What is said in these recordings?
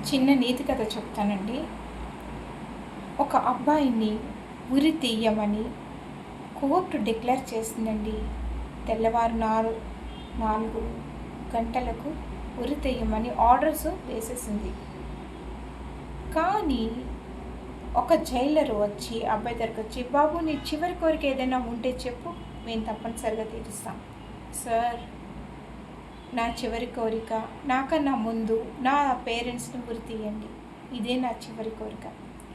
చిన్న నీతి కథ చెప్తానండి. ఒక అబ్బాయిని ఉరి తీయమని కోర్టు డిక్లేర్ చేసిందండి. తెల్లవారు 4 గంటలకు ఉరి తీయమని ఆర్డర్స్ వేసేసింది. కానీ ఒక జైలర్ వచ్చి అబ్బాయి దగ్గరకు వచ్చి, బాబు నీ చివరి కోరిక ఏదైనా ఉంటే చెప్పు, మేము తప్పనిసరిగా తీరుస్తాం. సార్, నా చివరి కోరిక నాకన్నా ముందు నా పేరెంట్స్ని ఉరి తీయండి. ఇదే నా చివరి కోరిక.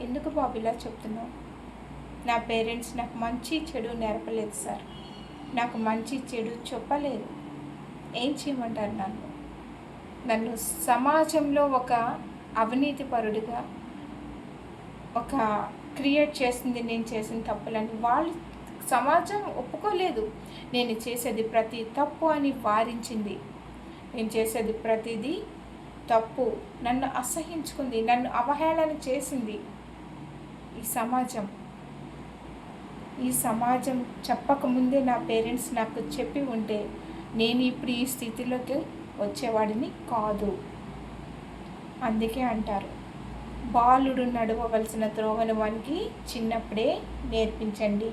ఎందుకు బాబు ఇలా చెప్తున్నావు? నా పేరెంట్స్ నాకు మంచి చెడు నేర్పలేదు సార్, నాకు మంచి చెడు చెప్పలేదు. ఏం చేయమంటారు? నన్ను సమాజంలో ఒక అవినీతిపరుడిగా ఒక క్రియేట్ చేసింది, నేను చేసిన తప్పులని వాళ్ళు సమాజం ఒప్పుకోలేదు. నేను చేసేది ప్రతి తప్పు అని వారించింది. నేను చేసేది ప్రతిదీ తప్పు. నన్ను అసహించుకుంది, నన్ను అవహేళన చేసింది ఈ సమాజం చెప్పకముందే నా పేరెంట్స్ నాకు చెప్పి ఉంటే నేను ఇప్పుడు ఈ స్థితిలోకి వచ్చేవాడిని కాదు. అందుకే అంటారు, బాలుడు నడవవలసిన త్రోవను వానికి చిన్నప్పుడే నేర్పించండి.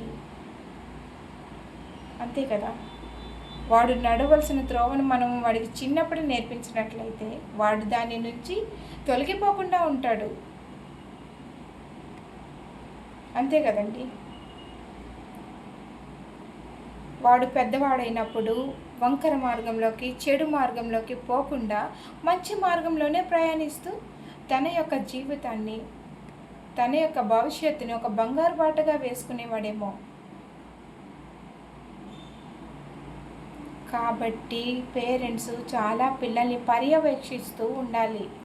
అంతే కదా. వాడు నడవలసిన త్రోవను మనం వాడికి చిన్నప్పుడే నేర్పించినట్లయితే వాడు దాని నుంచి తొలగిపోకుండా ఉంటాడు. అంతే కదండి. వాడు పెద్దవాడైనప్పుడు వంకర మార్గంలోకి, చెడు మార్గంలోకి పోకుండా మంచి మార్గంలోనే ప్రయాణిస్తూ తన యొక్క జీవితాన్ని, తన యొక్క భవిష్యత్తుని ఒక బంగారు బాటగా వేసుకునేవాడేమో. కాబట్టి పేరెంట్స్ చాలా పిల్లల్ని పర్యవేక్షిస్తూ ఉండాలి.